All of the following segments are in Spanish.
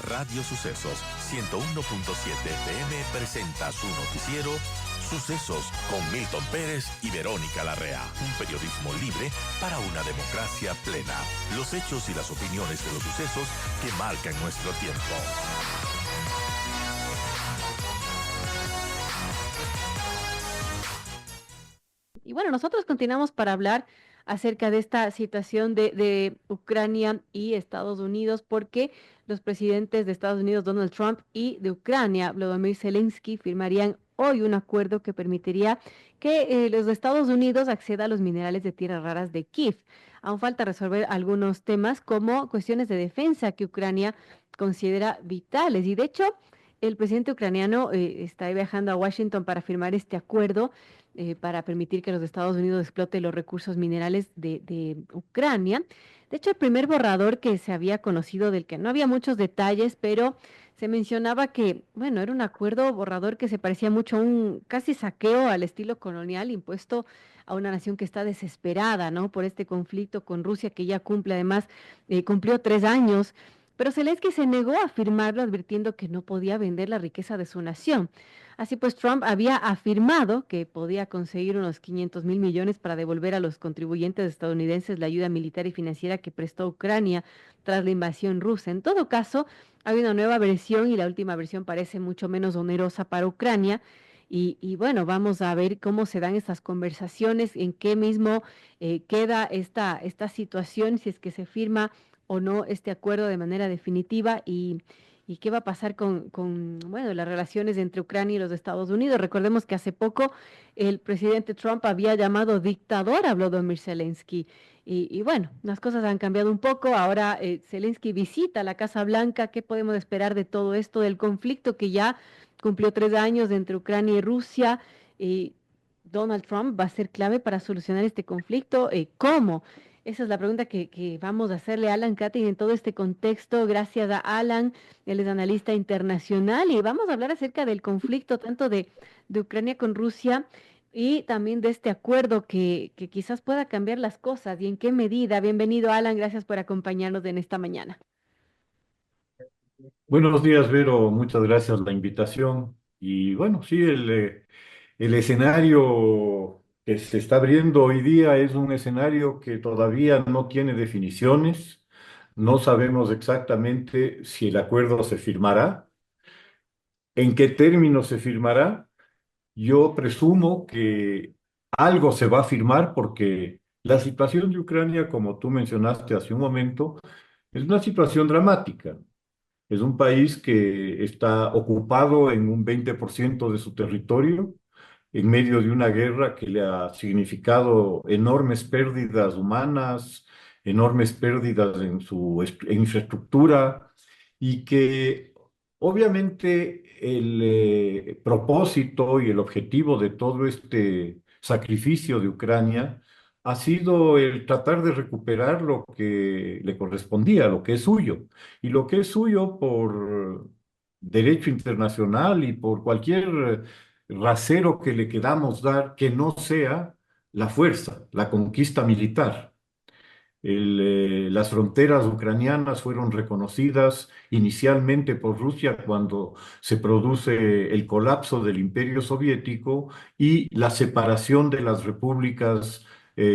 Radio Sucesos 101.7 FM presenta su noticiero Sucesos con Milton Pérez y Verónica Larrea. Un periodismo libre para una democracia plena. Los hechos y las opiniones de los sucesos que marcan nuestro tiempo. Y bueno, nosotros continuamos para hablar acerca de esta situación de Ucrania y Estados Unidos, porque los presidentes de Estados Unidos, Donald Trump, y de Ucrania, Volodymyr Zelensky, firmarían hoy un acuerdo que permitiría que los Estados Unidos acceda a los minerales de tierras raras de Kiev. Aún falta resolver algunos temas como cuestiones de defensa que Ucrania considera vitales. Y de hecho, el presidente ucraniano está viajando a Washington para firmar este acuerdo para permitir que los Estados Unidos exploten los recursos minerales de Ucrania. De hecho, el primer borrador que se había conocido, del que no había muchos detalles, pero se mencionaba que, bueno, era un acuerdo borrador que se parecía mucho a un casi saqueo al estilo colonial impuesto a una nación que está desesperada, ¿no? Por este conflicto con Rusia, que ya cumple, además, cumplió 3 años. Pero Zelensky se negó a firmarlo, advirtiendo que no podía vender la riqueza de su nación. Así pues, Trump había afirmado que podía conseguir unos 500 mil millones para devolver a los contribuyentes estadounidenses la ayuda militar y financiera que prestó a Ucrania tras la invasión rusa. En todo caso, hay una nueva versión y la última versión parece mucho menos onerosa para Ucrania. Y bueno, vamos a ver cómo se dan estas conversaciones, en qué mismo queda esta situación, si es que se firma o no este acuerdo de manera definitiva y qué va a pasar bueno, las relaciones entre Ucrania y los Estados Unidos. Recordemos que hace poco el presidente Trump había llamado dictador a Volodymyr Zelensky. Y bueno, las cosas han cambiado un poco. Ahora Zelensky visita la Casa Blanca. ¿Qué podemos esperar de todo esto, del conflicto que ya cumplió 3 años entre Ucrania y Rusia? Y Donald Trump va a ser clave para solucionar este conflicto. ¿Cómo? Esa es la pregunta que vamos a hacerle a Alan Catting en todo este contexto. Gracias a Alan, él es analista internacional y vamos a hablar acerca del conflicto tanto de Ucrania con Rusia y también de este acuerdo que quizás pueda cambiar las cosas y en qué medida. Bienvenido, Alan, gracias por acompañarnos en esta mañana. Buenos días, Vero. Muchas gracias por la invitación. Y bueno, sí, el escenario que se está abriendo hoy día es un escenario que todavía no tiene definiciones. No sabemos exactamente si el acuerdo se firmará, en qué términos se firmará. Yo presumo que algo se va a firmar porque la situación de Ucrania, como tú mencionaste hace un momento, es una situación dramática. Es un país que está ocupado en un 20% de su territorio, en medio de una guerra que le ha significado enormes pérdidas humanas, enormes pérdidas en su infraestructura, y que obviamente el propósito y el objetivo de todo este sacrificio de Ucrania ha sido el tratar de recuperar lo que le correspondía, lo que es suyo. Y lo que es suyo por derecho internacional y por cualquier rasero que le queramos dar que no sea la fuerza, la conquista militar. Las fronteras ucranianas fueron reconocidas inicialmente por Rusia cuando se produce el colapso del Imperio Soviético y la separación de las repúblicas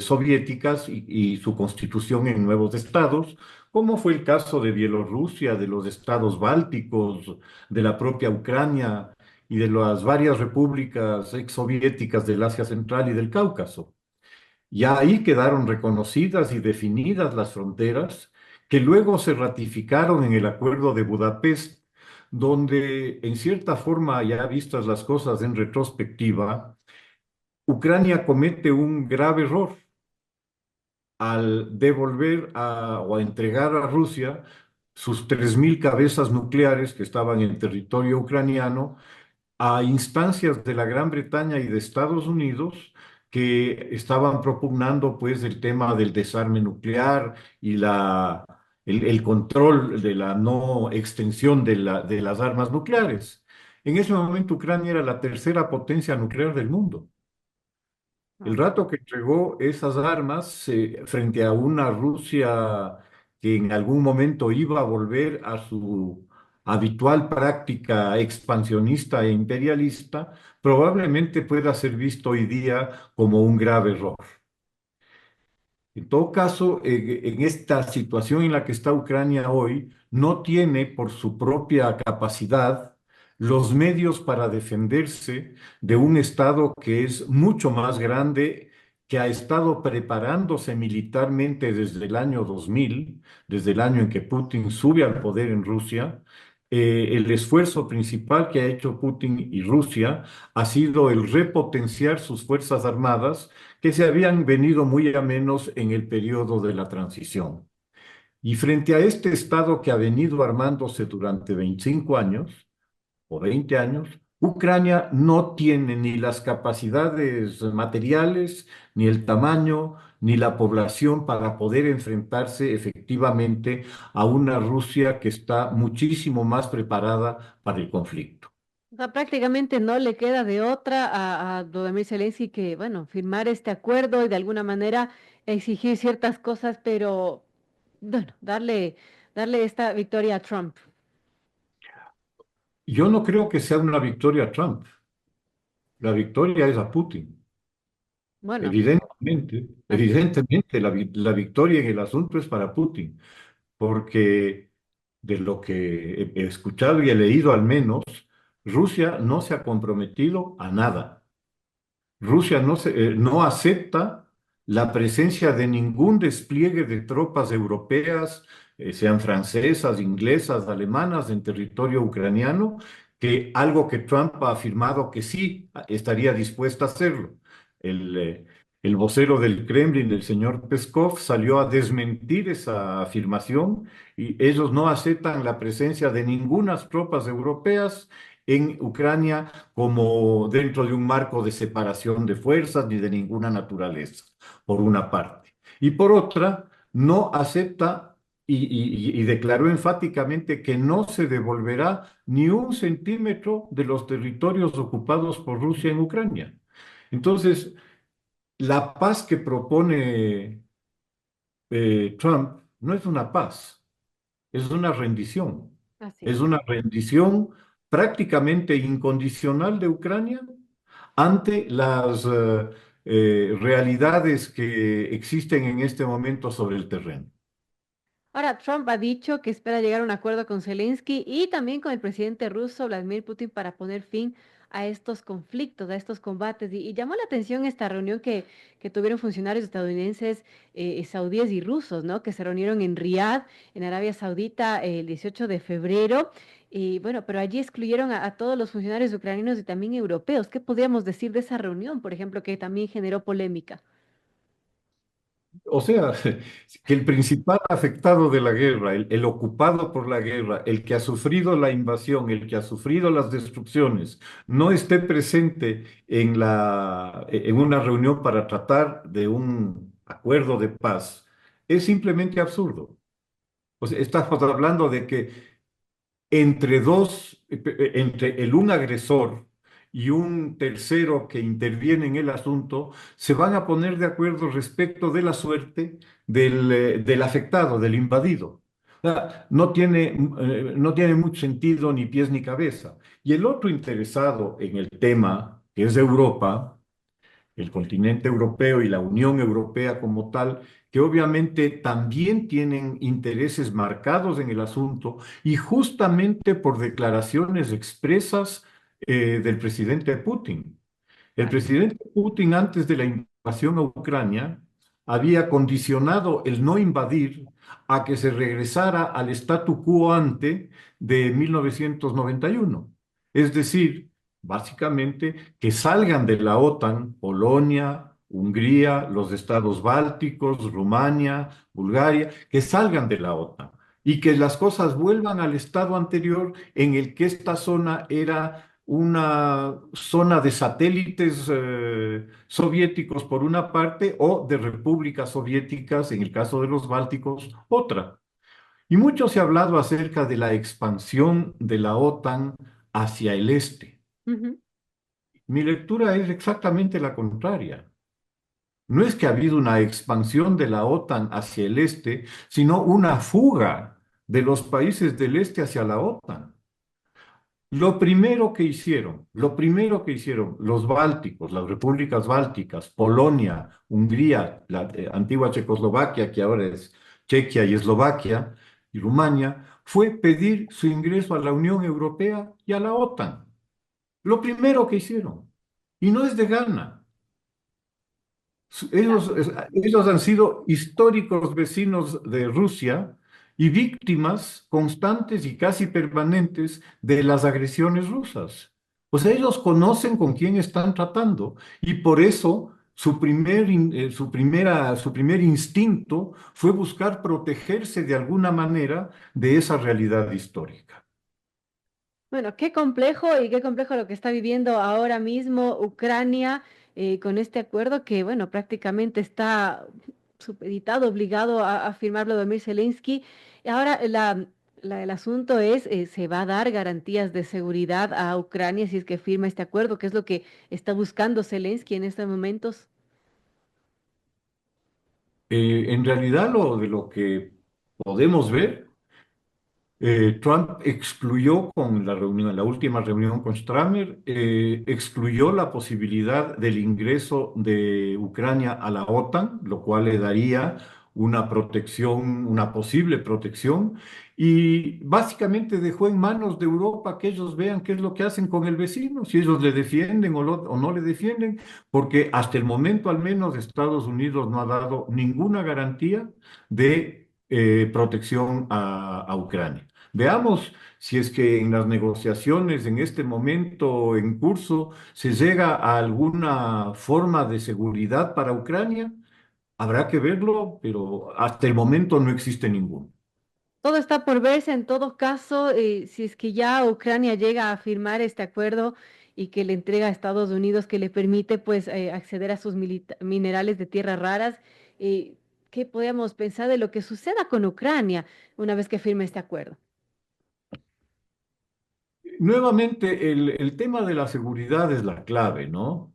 soviéticas y su constitución en nuevos estados, como fue el caso de Bielorrusia, de los estados bálticos, de la propia Ucrania y de las varias repúblicas exsoviéticas del Asia Central y del Cáucaso. Ya ahí quedaron reconocidas y definidas las fronteras que luego se ratificaron en el Acuerdo de Budapest, donde en cierta forma, ya vistas las cosas en retrospectiva, Ucrania comete un grave error al devolver o a entregar a Rusia sus 3.000 cabezas nucleares que estaban en territorio ucraniano a instancias de la Gran Bretaña y de Estados Unidos, que estaban propugnando pues el tema del desarme nuclear y el control de la no extensión de las armas nucleares. En ese momento Ucrania era la tercera potencia nuclear del mundo. El Ah, rato que entregó esas armas frente a una Rusia que en algún momento iba a volver habitual práctica expansionista e imperialista, probablemente pueda ser visto hoy día como un grave error. En todo caso, en esta situación en la que está Ucrania hoy, no tiene por su propia capacidad los medios para defenderse de un Estado que es mucho más grande, que ha estado preparándose militarmente desde el año 2000, desde el año en que Putin sube al poder en Rusia. El esfuerzo principal que ha hecho Putin y Rusia ha sido el repotenciar sus fuerzas armadas que se habían venido muy a menos en el periodo de la transición. Y frente a este Estado que ha venido armándose durante 25 años o 20 años, Ucrania no tiene ni las capacidades materiales, ni el tamaño, ni la población para poder enfrentarse efectivamente a una Rusia que está muchísimo más preparada para el conflicto. O sea, prácticamente no le queda de otra a Volodymyr Zelensky que, bueno, firmar este acuerdo y de alguna manera exigir ciertas cosas, pero, bueno, darle esta victoria a Trump. Yo no creo que sea una victoria a Trump. La victoria es a Putin. Bueno, así. Evidentemente la victoria en el asunto es para Putin, porque de lo que he escuchado y he leído al menos, Rusia no se ha comprometido a nada. Rusia no acepta la presencia de ningún despliegue de tropas europeas, sean francesas, inglesas, alemanas, en territorio ucraniano, que algo que Trump ha afirmado que sí estaría dispuesta a hacerlo. El, eh, el vocero del Kremlin, el señor Peskov, salió a desmentir esa afirmación y ellos no aceptan la presencia de ninguna tropas europeas en Ucrania como dentro de un marco de separación de fuerzas ni de ninguna naturaleza, por una parte. Y por otra, no acepta y declaró enfáticamente que no se devolverá ni un centímetro de los territorios ocupados por Rusia en Ucrania. Entonces, la paz que propone Trump no es una paz, es una rendición. Así Es es. una rendición prácticamente incondicional de Ucrania ante las realidades que existen en este momento sobre el terreno. Ahora, Trump ha dicho que espera llegar a un acuerdo con Zelensky y también con el presidente ruso Vladimir Putin para poner fin a estos conflictos, a estos combates. Y llamó la atención esta reunión que tuvieron funcionarios estadounidenses, saudíes y rusos, ¿no? Que se reunieron en Riad, en Arabia Saudita, el 18 de febrero. Y bueno, pero allí excluyeron a todos los funcionarios ucranianos y también europeos. ¿Qué podríamos decir de esa reunión, por ejemplo, que también generó polémica? O sea, que el principal afectado de la guerra, el ocupado por la guerra, el que ha sufrido la invasión, el que ha sufrido las destrucciones, no esté presente en una reunión para tratar de un acuerdo de paz, es simplemente absurdo. O sea, estamos hablando de que entre el un agresor y un tercero que interviene en el asunto, se van a poner de acuerdo respecto de la suerte del afectado, del invadido. O sea, no tiene mucho sentido ni pies ni cabeza. Y el otro interesado en el tema, que es Europa, el continente europeo y la Unión Europea como tal, que obviamente también tienen intereses marcados en el asunto y justamente por declaraciones expresas del presidente Putin. El presidente Putin, antes de la invasión a Ucrania, había condicionado el no invadir a que se regresara al statu quo ante de 1991. Es decir, básicamente que salgan de la OTAN Polonia, Hungría, los estados bálticos, Rumania, Bulgaria, que salgan de la OTAN y que las cosas vuelvan al estado anterior en el que esta zona era una zona de satélites soviéticos por una parte o de repúblicas soviéticas, en el caso de los bálticos, otra. Y mucho se ha hablado acerca de la expansión de la OTAN hacia el este. Ujú. Mi lectura es exactamente la contraria. No es que ha habido una expansión de la OTAN hacia el este, sino una fuga de los países del este hacia la OTAN. Lo primero que hicieron los bálticos, las repúblicas bálticas, Polonia, Hungría, la antigua Checoslovaquia, que ahora es Chequia y Eslovaquia, y Rumania, fue pedir su ingreso a la Unión Europea y a la OTAN. Lo primero que hicieron. Y no es de gana. Ellos han sido históricos vecinos de Rusia y víctimas constantes y casi permanentes de las agresiones rusas. O sea, ellos conocen con quién están tratando y por eso su primer instinto fue buscar protegerse de alguna manera de esa realidad histórica. Bueno, qué complejo y qué complejo lo que está viviendo ahora mismo Ucrania con este acuerdo que, bueno, prácticamente está supeditado, obligado a firmar Volodymyr Zelensky. Y ahora el asunto es, ¿se va a dar garantías de seguridad a Ucrania si es que firma este acuerdo? ¿Qué es lo que está buscando Zelensky en estos momentos? En realidad, de lo que podemos ver, Trump excluyó con la reunión, la última reunión con Stramer, excluyó la posibilidad del ingreso de Ucrania a la OTAN, lo cual le daría una protección, una posible protección, y básicamente dejó en manos de Europa que ellos vean qué es lo que hacen con el vecino, si ellos le defienden o no le defienden, porque hasta el momento al menos Estados Unidos no ha dado ninguna garantía de protección a Ucrania. Veamos si es que en las negociaciones en este momento en curso se llega a alguna forma de seguridad para Ucrania. Habrá que verlo, pero hasta el momento no existe ninguno. Todo está por verse en todo caso, si es que ya Ucrania llega a firmar este acuerdo y que le entrega a Estados Unidos que le permite pues acceder a sus minerales de tierras raras, eh, ¿qué podemos pensar de lo que suceda con Ucrania una vez que firme este acuerdo? Nuevamente, el tema de la seguridad es la clave, ¿no?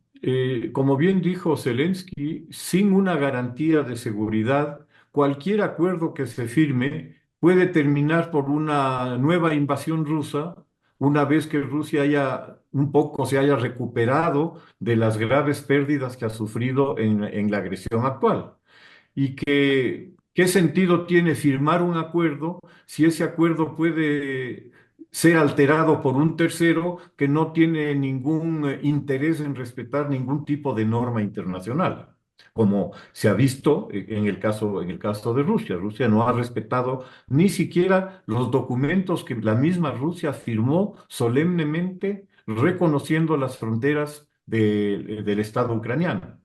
Como bien dijo Zelensky, sin una garantía de seguridad, cualquier acuerdo que se firme puede terminar por una nueva invasión rusa, una vez que Rusia haya un poco se haya recuperado de las graves pérdidas que ha sufrido en la agresión actual y que qué sentido tiene firmar un acuerdo si ese acuerdo puede ser alterado por un tercero que no tiene ningún interés en respetar ningún tipo de norma internacional. Como se ha visto en el caso de Rusia. Rusia no ha respetado ni siquiera los documentos que la misma Rusia firmó solemnemente reconociendo las fronteras del Estado ucraniano.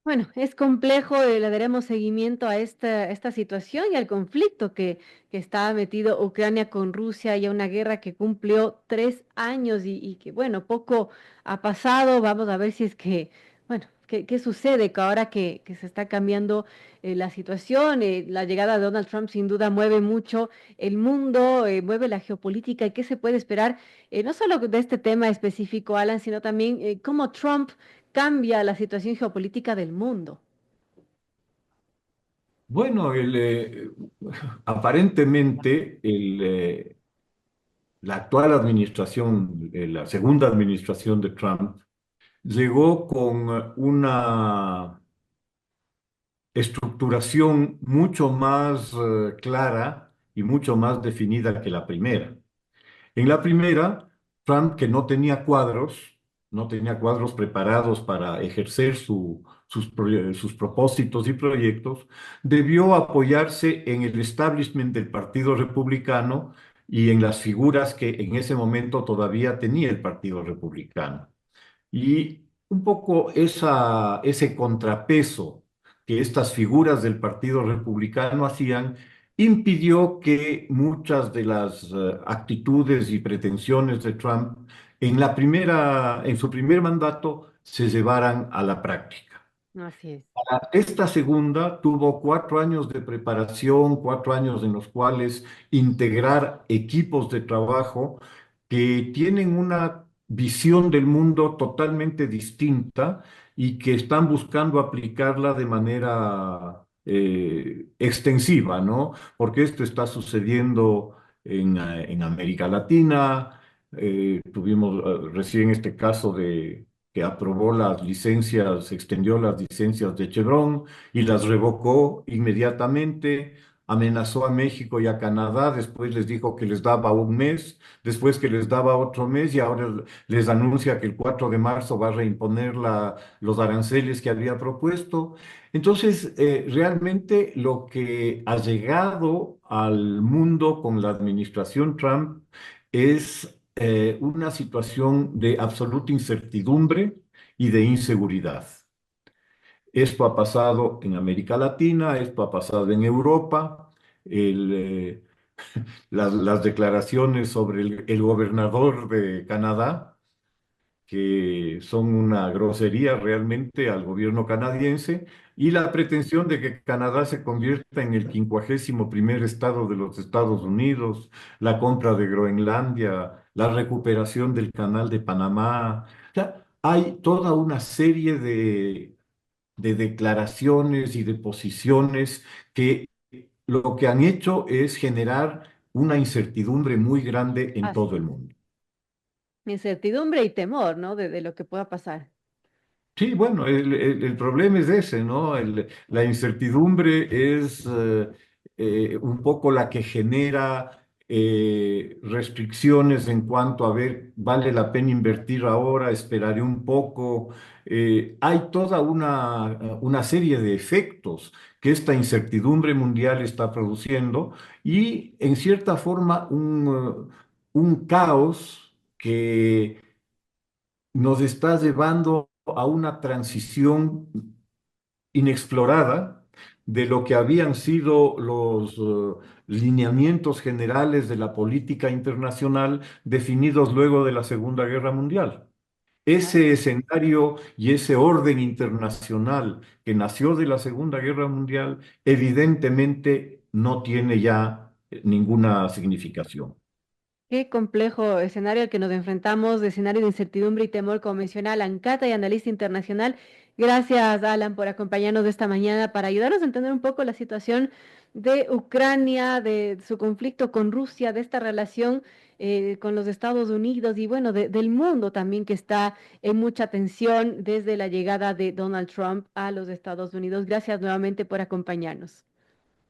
Bueno, es complejo, le daremos seguimiento a esta situación y al conflicto que está metido Ucrania con Rusia y a una guerra que cumplió 3 años y que, bueno, poco ha pasado. Vamos a ver si es que, bueno, qué sucede que ahora que se está cambiando la situación. La llegada de Donald Trump sin duda mueve mucho el mundo, mueve la geopolítica y qué se puede esperar, no solo de este tema específico, Alan, sino también cómo Trump cambia la situación geopolítica del mundo. Bueno, aparentemente la actual administración, la segunda administración de Trump, llegó con una estructuración mucho más clara y mucho más definida que la primera. En la primera, Trump, que no tenía cuadros preparados para ejercer sus propósitos y proyectos, debió apoyarse en el establishment del Partido Republicano y en las figuras que en ese momento todavía tenía el Partido Republicano. Y un poco ese contrapeso que estas figuras del Partido Republicano hacían impidió que muchas de las actitudes y pretensiones de Trump en su primer mandato se llevaran a la práctica. Así es. Esta segunda tuvo 4 años de preparación, 4 años en los cuales integrar equipos de trabajo que tienen una visión del mundo totalmente distinta y que están buscando aplicarla de manera extensiva, ¿no? Porque esto está sucediendo en América Latina, Tuvimos recién este caso de que aprobó las licencias, extendió las licencias de Chevron y las revocó inmediatamente. Amenazó a México y a Canadá, después les dijo que les daba un mes, después que les daba otro mes y ahora les anuncia que el 4 de marzo va a reimponer los aranceles que había propuesto. Entonces, realmente lo que ha llegado al mundo con la administración Trump es una situación de absoluta incertidumbre y de inseguridad. Esto ha pasado en América Latina, esto ha pasado en Europa. El, eh, las declaraciones sobre el gobernador de Canadá, que son una grosería realmente al gobierno canadiense, y la pretensión de que Canadá se convierta en el 51º estado de los Estados Unidos, la compra de Groenlandia, la recuperación del Canal de Panamá. O sea, hay toda una serie de declaraciones y de posiciones que lo que han hecho es generar una incertidumbre muy grande en todo Así el es. mundo. Incertidumbre y temor, ¿no? De lo que pueda pasar. Sí, bueno, el problema es ese, ¿no? La incertidumbre es un poco la que genera restricciones en cuanto a ver, ¿vale la pena invertir ahora? ¿Esperaré un poco? Hay toda una serie de efectos que esta incertidumbre mundial está produciendo y en cierta forma un caos que nos está llevando a una transición inexplorada de lo que habían sido los lineamientos generales de la política internacional definidos luego de la Segunda Guerra Mundial. Ese escenario y ese orden internacional que nació de la Segunda Guerra Mundial evidentemente no tiene ya ninguna significación. Qué complejo escenario al que nos enfrentamos, de escenario de incertidumbre y temor, como menciona Alan Cata y analista internacional. Gracias, Alan, por acompañarnos de esta mañana para ayudarnos a entender un poco la situación de Ucrania, de su conflicto con Rusia, de esta relación con los Estados Unidos y bueno, del mundo también que está en mucha tensión desde la llegada de Donald Trump a los Estados Unidos. Gracias nuevamente por acompañarnos.